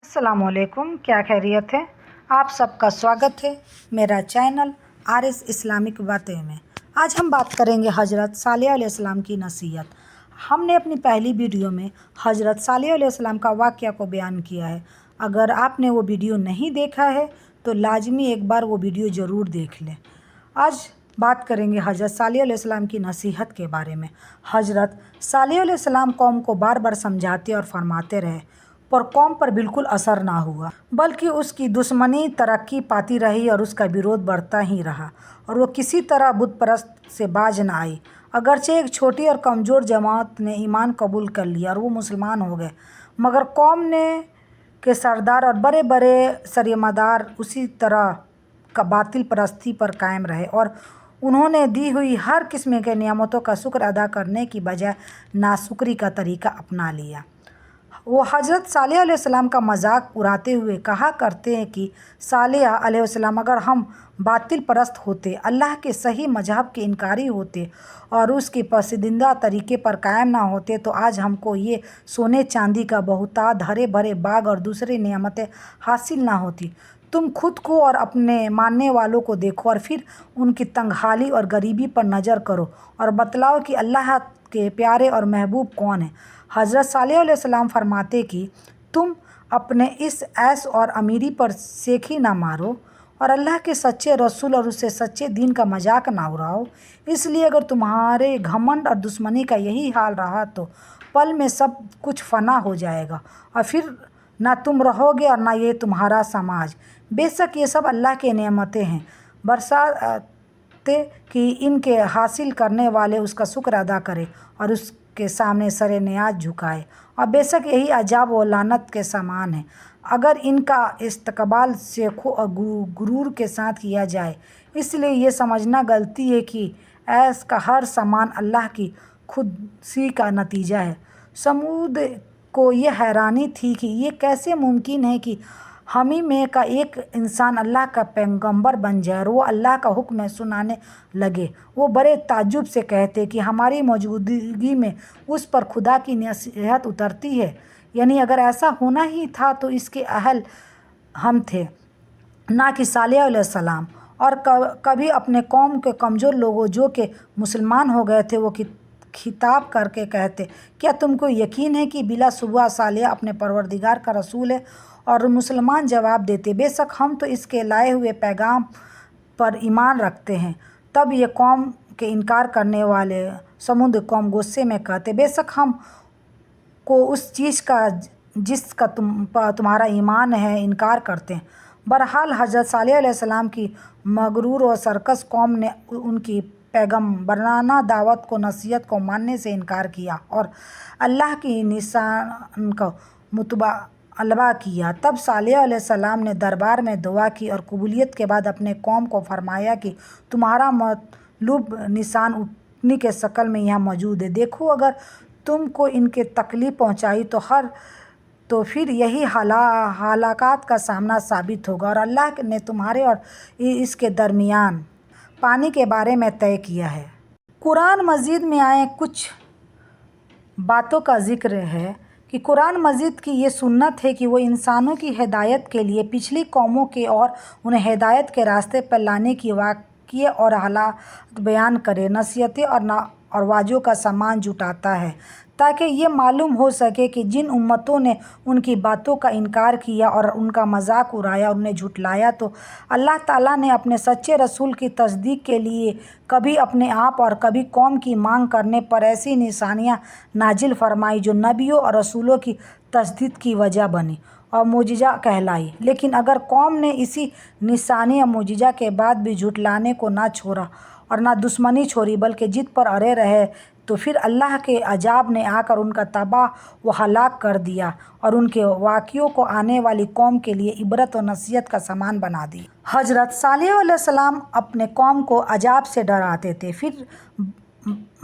अस्सलामुअलैकुम, क्या खैरियत है। आप सबका स्वागत है मेरा चैनल आरएस इस्लामिक बातें में। आज हम बात करेंगे हज़रत सालेह अलैहिस्सलाम की नसीहत। हमने अपनी पहली वीडियो में हज़रत सालेह अलैहिस्सलाम का वाक़या को बयान किया है। अगर आपने वो वीडियो नहीं देखा है तो लाजमी एक बार वो वीडियो ज़रूर देख लें। आज बात करेंगे हज़रत सालेह अलैहिस्सलाम की नसीहत के बारे में। हज़रत सालेह अलैहिस्सलाम कौम को बार बार समझाते और फरमाते रहे, पर कौम पर बिल्कुल असर ना हुआ, बल्कि उसकी दुश्मनी तरक्की पाती रही और उसका विरोध बढ़ता ही रहा और वो किसी तरह बुत परस्त से बाज न आई। अगरचे एक छोटी और कमज़ोर जमात ने ईमान कबूल कर लिया और वो मुसलमान हो गए, मगर कौम ने के सरदार और बड़े बड़े सरमादार उसी तरह का बातिल परस्ती पर कायम रहे और उन्होंने दी हुई हर किस्म के नियामतों का शुक्र अदा करने की बजाय नाशुक्री का तरीका अपना लिया। वो हज़रत सालेह अलैहिस्सलाम का मजाक उड़ाते हुए कहा करते हैं कि सालेह अलैहिस्सलाम, अगर हम बातिल परस्त होते, अल्लाह के सही मजहब के इनकारी होते और उसके पसंदीदा तरीके पर कायम ना होते तो आज हमको ये सोने चांदी का बहुतायत हरे भरे बाग और दूसरी नियामतें हासिल ना होती। तुम खुद को और अपने मानने वालों को देखो और फिर उनकी तंगहाली और गरीबी पर नज़र करो और बतलाओ कि अल्लाह के प्यारे और महबूब कौन है। हज़रत सालेह अलैहिस्सलाम फरमाते कि तुम अपने इस ऐश और अमीरी पर सेखी ना मारो और अल्लाह के सच्चे रसूल और उससे सच्चे दीन का मजाक ना उड़ाओ। इसलिए अगर तुम्हारे घमंड और दुश्मनी का यही हाल रहा तो पल में सब कुछ फना हो जाएगा और फिर ना तुम रहोगे और ना ये तुम्हारा समाज। बेशक ये सब अल्लाह के नेमतें हैं, बरसाते कि इनके हासिल करने वाले उसका शुक्र अदा करें और उसके सामने सरे नियाज झुकाए, और बेशक यही अजाब व लानत के समान है अगर इनका इस्तकबाल शेखों और गुरूर के साथ किया जाए। इसलिए ये समझना गलती है कि ऐस का हर सामान अल्लाह की खुदसी का नतीजा है। समूद को ये हैरानी थी कि ये कैसे मुमकिन है कि हमी में का एक इंसान अल्लाह का पैगंबर बन जाए और वो अल्लाह का हुक्म सुनाने लगे। वो बड़े ताज्जुब से कहते कि हमारी मौजूदगी में उस पर खुदा की नसीहत उतरती है, यानी अगर ऐसा होना ही था तो इसके अहल हम थे, ना कि सालेह अलैहिस्सलाम। और कभी अपने कौम के कमज़ोर लोगों जो कि मुसलमान हो गए थे वो खिताब करके कहते, क्या तुमको यकीन है कि बिला सुबह सालेह अपने परवरदिगार का रसूल है। और मुसलमान जवाब देते, बेशक हम तो इसके लाए हुए पैगाम पर ईमान रखते हैं। तब ये कौम के इनकार करने वाले समुद कौम गुस्से में कहते, बेशक हम को उस चीज़ का जिसका तुम्हारा ईमान है इनकार करते हैं। बहरहाल हज़रत सालेह अलैहिस्सलाम की मगरूर और सरकस कौम ने उनकी पैगम्बराना दावत को नसीहत को मानने से इनकार किया और अल्लाह की निशान को मुतलबा किया। तब सालेह अलैहिस्सलाम ने दरबार में दुआ की और कबूलियत के बाद अपने कौम को फरमाया कि तुम्हारा मतलूब निशान उठनी के शक्ल में यहाँ मौजूद है। देखो, अगर तुमको इनके तकलीफ़ पहुँचाई तो फिर यही हलाकत का सामना साबित होगा और अल्लाह ने तुम्हारे और इसके दरमियान पानी के बारे में तय किया है। कुरान मजीद में आए कुछ बातों का जिक्र है कि कुरान मजीद की ये सुन्नत है कि वो इंसानों की हिदायत के लिए पिछली कौमों के और उन्हें हिदायत के रास्ते पर लाने की वाक़ये और हालात बयान करे, नसीहतें और वाजों का सामान जुटाता है ताकि ये मालूम हो सके कि जिन उम्मतों ने उनकी बातों का इनकार किया और उनका मजाक उड़ाया, उन्हें झुटलाया, तो अल्लाह ताला ने अपने सच्चे रसूल की तस्दीक के लिए कभी अपने आप और कभी कौम की मांग करने पर ऐसी निशानियां नाजिल फरमाई जो नबियों और रसूलों की तस्दीक की वजह बनी और मोजिज़ा कहलाई। लेकिन अगर कौम ने इसी निशानी और मोजिज़ा के बाद भी झुटलाने को ना छोड़ा और ना दुश्मनी छोड़ी बल्कि जिद पर अड़े रहे तो फिर अल्लाह के अजाब ने आकर उनका तबाह व हलाक कर दिया और उनके वाक़ियों को आने वाली कौम के लिए इबरत और नसीहत का सामान बना दी। हज़रत सालेह अलैहिस्सलाम अपने कौम को अजाब से डराते थे। फिर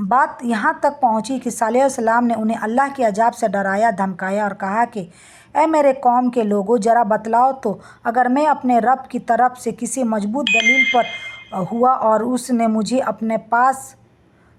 बात यहाँ तक पहुँची कि सालेह अलैहिस्सलाम ने उन्हें अल्लाह के अजाब से डराया धमकाया और कहा कि ऐ मेरे कौम के लोगों, ज़रा बतलाओ तो, अगर मैं अपने रब की तरफ से किसी मजबूत दलील पर हुआ और उसने मुझे अपने पास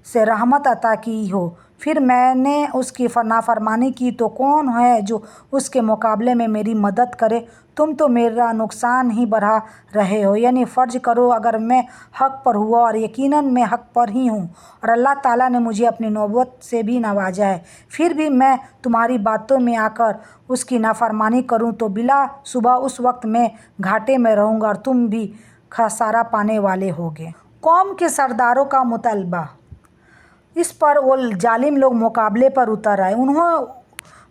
से रहमत अता की हो پھر میں نے اس کی نافرمانی کی تو کون ہے جو اس کے مقابلے میں میری مدد کرے؟ تم تو میرا نقصان ہی بڑھا رہے ہو۔ یعنی فرض کرو اگر میں حق پر ہوا، اور یقیناً میں حق پر ہی ہوں، اور اللہ تعالیٰ نے مجھے اپنی نبوت سے بھی نوازا ہے، پھر بھی میں تمہاری باتوں میں آ کر اس کی نافرمانی کروں تو بلا صبح اس وقت میں گھاٹے میں رہوں گا اور تم بھی خسارہ پانے والے ہوگے۔ قوم کے سرداروں کا مطالبہ۔ اس پر وہ ظالم لوگ مقابلے پر اتر آئے۔ انہوں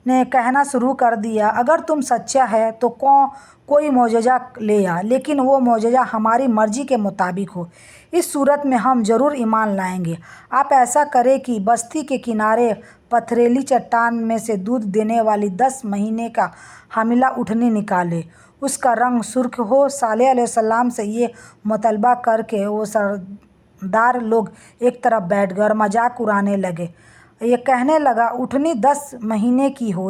نے کہنا شروع کر دیا، اگر تم سچا ہے تو کوئی معجزہ لے آ، لیکن وہ معجزہ ہماری مرضی کے مطابق ہو، اس صورت میں ہم ضرور ایمان لائیں گے۔ آپ ایسا کریں کہ بستی کے کنارے پتھریلی چٹان میں سے دودھ دینے والی 10 مہینے کا حاملہ اونٹنی نکالیں، اس کا رنگ سرخ ہو۔ صالح علیہ السلام سے یہ مطالبہ کر کے وہ سردار لوگ ایک طرف بیٹھ گئے اور مذاق اڑانے لگے۔ یہ کہنے لگا، اونٹنی 10 مہینے کی ہو،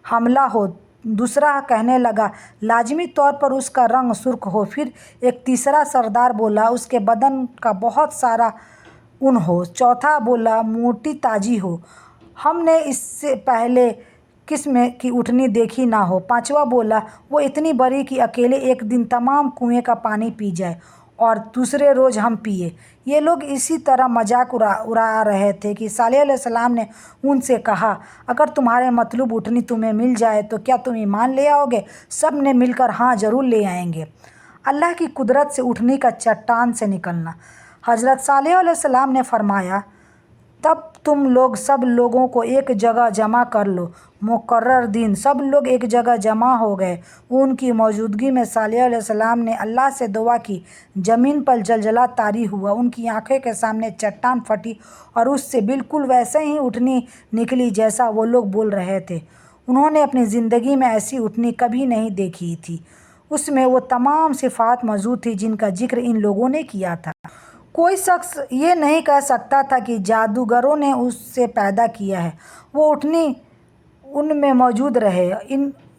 حاملہ ہو۔ دوسرا کہنے لگا، لازمی طور پر اس کا رنگ سرخ ہو۔ پھر ایک تیسرا سردار بولا، اس کے بدن کا بہت سارا اون ہو۔ چوتھا بولا، موٹی تاجی ہو، ہم نے اس سے پہلے قسم کی اونٹنی دیکھی نہ ہو۔ پانچواں بولا، وہ اتنی بڑی کہ اکیلے ایک دن تمام کنویں کا پانی پی جائے اور دوسرے روز ہم پیے۔ یہ لوگ اسی طرح مذاق اڑا رہے تھے کہ صالح علیہ السلام نے ان سے کہا، اگر تمہارے مطلوب اونٹنی تمہیں مل جائے تو کیا تم ایمان لے آؤ گے؟ سب نے مل کر ہاں ضرور لے آئیں گے۔ اللہ کی قدرت سے اونٹنی کا چٹان سے نکلنا۔ حضرت صالح علیہ السلام نے فرمایا، تب تم لوگ سب لوگوں کو ایک جگہ جمع کر لو۔ مقرر دن سب لوگ ایک جگہ جمع ہو گئے۔ ان کی موجودگی میں صالح علیہ السلام نے اللہ سے دعا کی، زمین پر زلزلہ طاری ہوا، ان کی آنکھوں کے سامنے چٹان پھٹی اور اس سے بالکل ویسے ہی اونٹنی نکلی جیسا وہ لوگ بول رہے تھے۔ انہوں نے اپنی زندگی میں ایسی اونٹنی کبھی نہیں دیکھی تھی۔ اس میں وہ تمام صفات موجود تھیں جن کا ذکر ان لوگوں نے کیا تھا۔ کوئی شخص یہ نہیں کہہ سکتا تھا کہ جادوگروں نے اسے پیدا کیا ہے۔ وہ اونٹنی ان میں موجود رہے،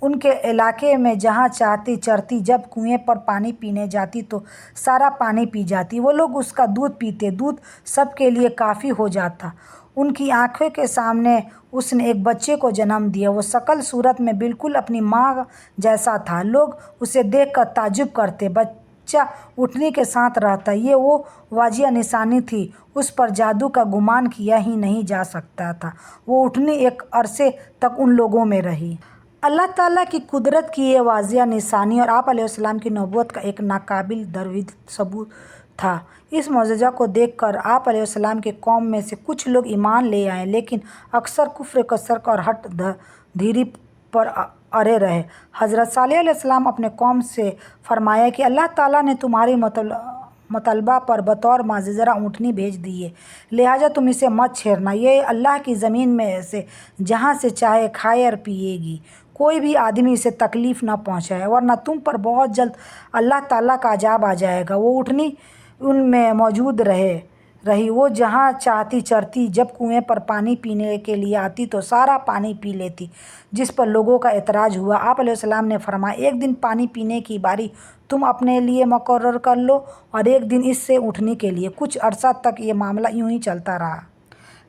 ان کے علاقے میں جہاں چاہتی چرتی، جب کنویں پر پانی پینے جاتی تو سارا پانی پی جاتی۔ وہ لوگ اس کا دودھ پیتے، دودھ سب کے لیے کافی ہو جاتا۔ ان کی آنکھوں کے سامنے اس نے ایک بچے کو جنم دیا۔ وہ شکل صورت میں بالکل اپنی ماں جیسا تھا۔ لوگ اسے دیکھ کر تعجب کرتے، بچہ اونٹنی کے ساتھ رہتا، یہ وہ واضح نشانی تھی، اس پر جادو کا گمان کیا ہی نہیں جا سکتا تھا۔ وہ اونٹنی ایک عرصے تک ان لوگوں میں رہی۔ اللہ تعالیٰ کی قدرت کی یہ واضح نشانی اور آپ علیہ السلام کی نبوت کا ایک ناقابل تردید ثبوت تھا۔ اس معجزہ کو دیکھ کر آپ علیہ السلام کی قوم میں سے کچھ لوگ ایمان لے آئے، لیکن اکثر کفر، شرک اور ہٹ دھیری پر اڑے رہے۔ حضرت صالح علیہ السلام اپنے قوم سے فرمایا کہ اللہ تعالیٰ نے تمہاری مطالبہ پر بطور معجزہ اونٹنی بھیج دی ہے، لہٰذا تم اسے مت چھیڑنا۔ یہ اللہ کی زمین میں سے جہاں سے چاہے کھائے اور پیے گی، کوئی بھی آدمی اسے تکلیف نہ پہنچائے، ورنہ تم پر بہت جلد اللہ تعالیٰ کا عذاب آ جائے گا۔ وہ اونٹنی ان میں موجود رہی، وہ جہاں چاہتی چرتی، جب کنویں پر پانی پینے کے لیے آتی تو سارا پانی پی لیتی، جس پر لوگوں کا اعتراض ہوا۔ آپ علیہ السلام نے فرمایا، ایک دن پانی پینے کی باری تم اپنے لیے مقرر کر لو اور ایک دن اس سے اونٹنی کے لیے۔ کچھ عرصہ تک یہ معاملہ یوں ہی چلتا رہا۔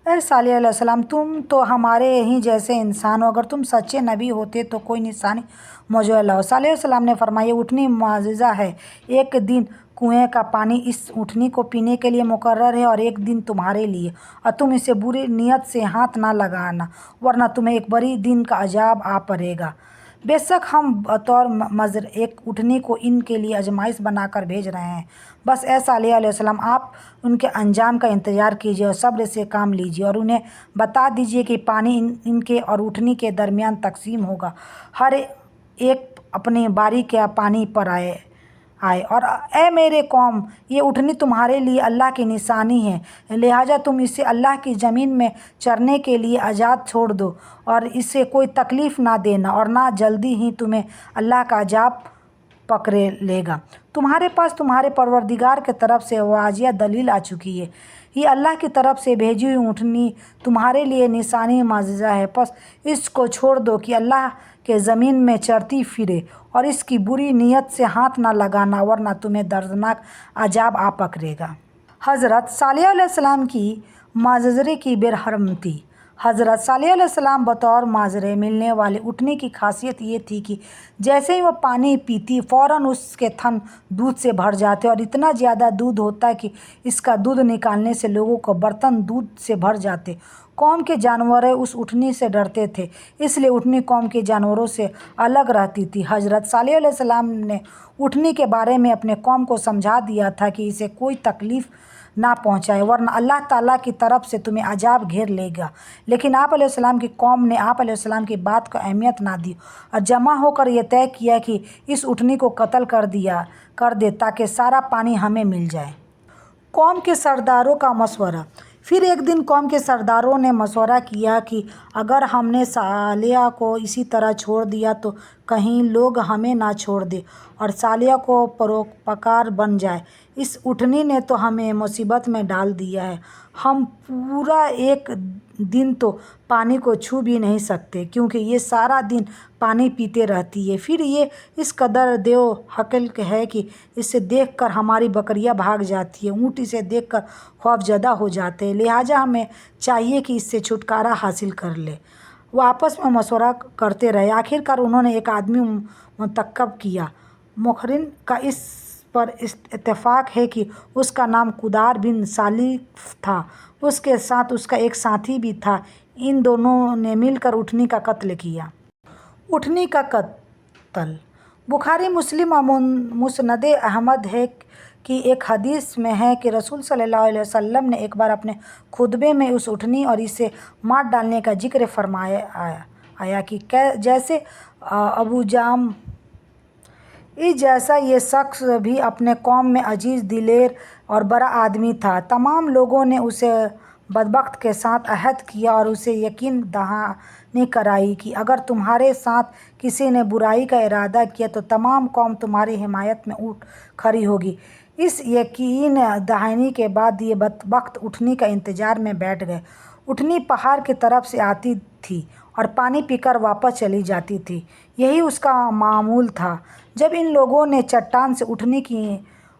اے صالح علیہ السلام، تم تو ہمارے ہی جیسے انسان ہو، اگر تم سچے نبی ہوتے تو کوئی نشانی معجزہ لاؤ۔ صالح علیہ السلام نے فرمایا، یہ اونٹنی معجزہ ہے۔ ایک دن کنویں کا پانی اس اونٹنی کو پینے کے لیے مقرر ہے اور ایک دن تمہارے لیے، اور تم اسے بری نیت سے ہاتھ نہ لگانا، ورنہ تمہیں ایک بڑے دن کا عذاب آ پڑے گا۔ بے شک ہم بطور مظہر ایک اونٹنی کو ان کے لیے آزمائش بنا کر بھیج رہے ہیں۔ بس اے صالح علیہ السلام، آپ ان کے انجام کا انتظار کیجیے اور صبر سے کام لیجیے، اور انہیں بتا دیجیے کہ پانی ان کے اور اونٹنی کے درمیان تقسیم ہوگا، ہر ایک اپنی باری کے پانی پر آئے۔ اور اے میرے قوم، یہ اونٹنی تمہارے لیے اللہ کی نشانی ہے، لہٰذا تم اسے اللہ کی زمین میں چرنے کے لیے آزاد چھوڑ دو اور اسے کوئی تکلیف نہ دینا، اور نہ جلدی ہی تمہیں اللہ کا عذاب پکڑ لے گا۔ تمہارے پاس تمہارے پروردگار کی طرف سے واضح دلیل آ چکی ہے۔ یہ اللہ کی طرف سے بھیجی ہوئی اونٹنی تمہارے لیے نشانی معجزہ ہے، پس اس کو چھوڑ دو کہ اللہ کے زمین میں چرتی پھرے، اور اس کی بری نیت سے ہاتھ نہ لگانا، ورنہ تمہیں دردناک عذاب آ پکڑے گا۔ حضرت صالح علیہ السلام کی माजरे की बेरहम थी। हज़रत सालेह अलैहिस्सलाम बतौर माजरे मिलने वाले उठनी की खासियत ये थी कि जैसे ही वो पानी पीती फ़ौरन उसके थन दूध से भर जाते और इतना ज़्यादा दूध होता कि इसका दूध निकालने से लोगों को बर्तन दूध से भर जाते। कौम के जानवर उस उठनी से डरते थे, इसलिए उठनी कौम के जानवरों से अलग रहती थी। हज़रत सालेह अलैहिस्सलाम ने उठनी के बारे में अपने कौम को समझा दिया था कि इसे कोई तकलीफ़ ना पहुँचाए, वरना अल्लाह ताला की तरफ से तुम्हें अजाब घेर लेगा। लेकिन आप अलैहिस्सलाम की कौम ने आप अलैहिस्सलाम की बात को अहमियत ना दी और जमा होकर यह तय किया कि इस उठनी को कत्ल कर दे ताकि सारा पानी हमें मिल जाए। कौम के सरदारों का मशवरा। फिर एक दिन कौम के सरदारों ने मशवरा किया कि अगर हमने सालिया को इसी तरह छोड़ दिया तो कहीं लोग हमें ना छोड़ दे और सालिया को परोपकार बन जाए। इस उठनी ने तो हमें मुसीबत में डाल दिया है। हम पूरा एक दिन तो पानी को छू भी नहीं सकते क्योंकि ये सारा दिन पानी पीते रहती है। फिर ये इस कदर देवहक़ल है कि इसे देखकर हमारी बकरियां भाग जाती है, ऊँट इसे देखकर खौफजदा हो जाते हैं। लिहाजा हमें चाहिए कि इससे छुटकारा हासिल कर ले। वो आपस में मशवरा करते रहे। आखिरकार उन्होंने एक आदमी मुंतखब किया। मुखरिन का इस पर इत्तेफाक है कि उसका नाम कुदार बिन सालिफ था। उसके साथ उसका एक साथी भी था। इन दोनों ने मिलकर उठनी का कत्ल किया। उठनी का कत्ल। बुखारी, मुस्लिम और मुस्नद अहमद है कि एक हदीस में है कि रसूल सल्लल्लाहु अलैहि वसल्लम ने एक बार अपने खुतबे में उस उठनी और इसे मार डालने का जिक्र फरमाया कि जैसे अबू जाम जैसा ये शख्स भी अपने कौम में अजीज़, दिलेर और बड़ा आदमी था। तमाम लोगों ने उसे बदबख्त के साथ अहद किया और उसे यकीन दहानी कराई कि अगर तुम्हारे साथ किसी ने बुराई का इरादा किया तो तमाम कौम तुम्हारी हिमायत में उठ खड़ी होगी। इस यकीन दहानी के बाद ये बदबख्त उठनी का इंतज़ार में बैठ गए। उठनी पहाड़ की तरफ से आती थी और पानी पीकर वापस चली जाती थी। यही उसका मामूल था। जब इन लोगों ने चट्टान से उठनी की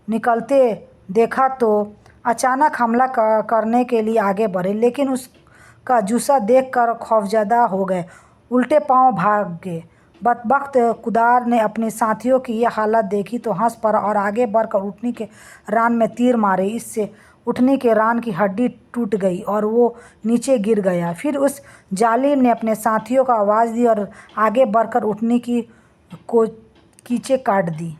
निकलते देखा तो अचानक हमला करने के लिए आगे बढ़े, लेकिन उसका जुस्सा देखकर खौफजदा हो गए, उल्टे पांव भाग गए। बदबख्त कुदार ने अपने साथियों की यह हालत देखी तो हंस पड़ा और आगे बढ़कर उठनी के रान में तीर मारे। इससे उठनी के रान की हड्डी टूट गई और वो नीचे गिर गया। फिर उस जालिम ने अपने साथियों को आवाज़ दी और आगे बढ़कर उठनी की कीचें काट दी।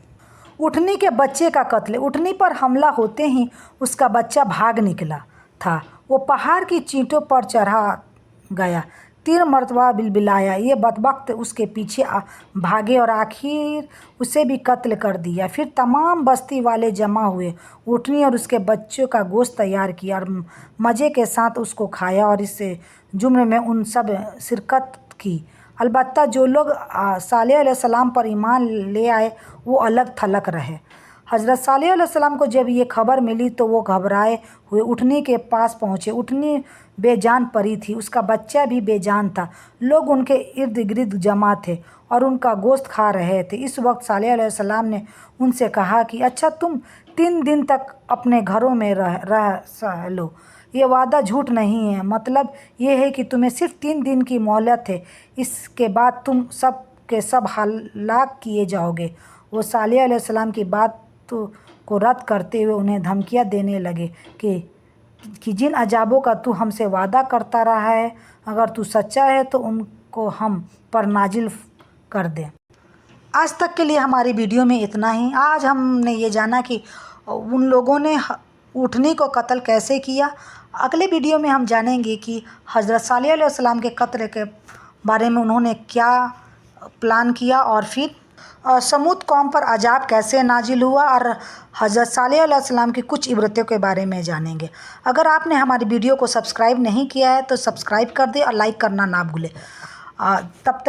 उठनी के बच्चे का कत्ल। उठनी पर हमला होते ही उसका बच्चा भाग निकला था। वो पहाड़ की चींटों पर चढ़ा गया, 3 मरतबा बिलबिलाया। ये बदबख्त उसके पीछे भागे और आखिर उसे भी कत्ल कर दिया। फिर तमाम बस्ती वाले जमा हुए, उठनी और उसके बच्चों का गोश्त तैयार किया और मज़े के साथ उसको खाया और इससे जुम्रे में उन सब शिरकत की। अलबत्ता जो लोग सालेह अलैहिस्सलाम पर ईमान ले आए वो अलग थलग रहे। हज़रत सालेह अलैहिस्सलाम को जब ये खबर मिली तो वो घबराए हुए उठनी के पास पहुँचे। उठनी बेजान पड़ी थी, उसका बच्चा भी बेजान था। लोग उनके इर्द गिर्द जमा थे और उनका गोश्त खा रहे थे। इस वक्त सालेह अलैहिस्सलाम ने उनसे कहा कि अच्छा, तुम 3 दिन तक अपने घरों में रह लो। ये वादा झूठ नहीं है। मतलब ये है कि तुम्हें सिर्फ 3 दिन की मोहलत है, इसके बाद तुम सब के सब हलाक किए जाओगे। वो सालेह अलैहिस्सलाम की बात को रद्द करते हुए उन्हें धमकियां देने लगे कि जिन अजाबों का तू हमसे वादा करता रहा है, अगर तू सच्चा है तो उनको हम पर नाजिल कर दे। आज तक के लिए हमारी वीडियो में इतना ही। आज हमने ये जाना कि उन लोगों ने उठनी को कत्ल कैसे किया। अगले वीडियो में हम जानेंगे कि हज़रत सालेह अलैहिस्सलाम के कत्ल के बारे में उन्होंने क्या प्लान किया और फिर समूद कौम पर अजाब कैसे नाजिल हुआ और हज़रत सालेह अलैहिस्सलाम की कुछ इबरतों के बारे में जानेंगे। अगर आपने हमारी वीडियो को सब्सक्राइब नहीं किया है तो सब्सक्राइब कर दें और लाइक करना ना भूलें। तब तक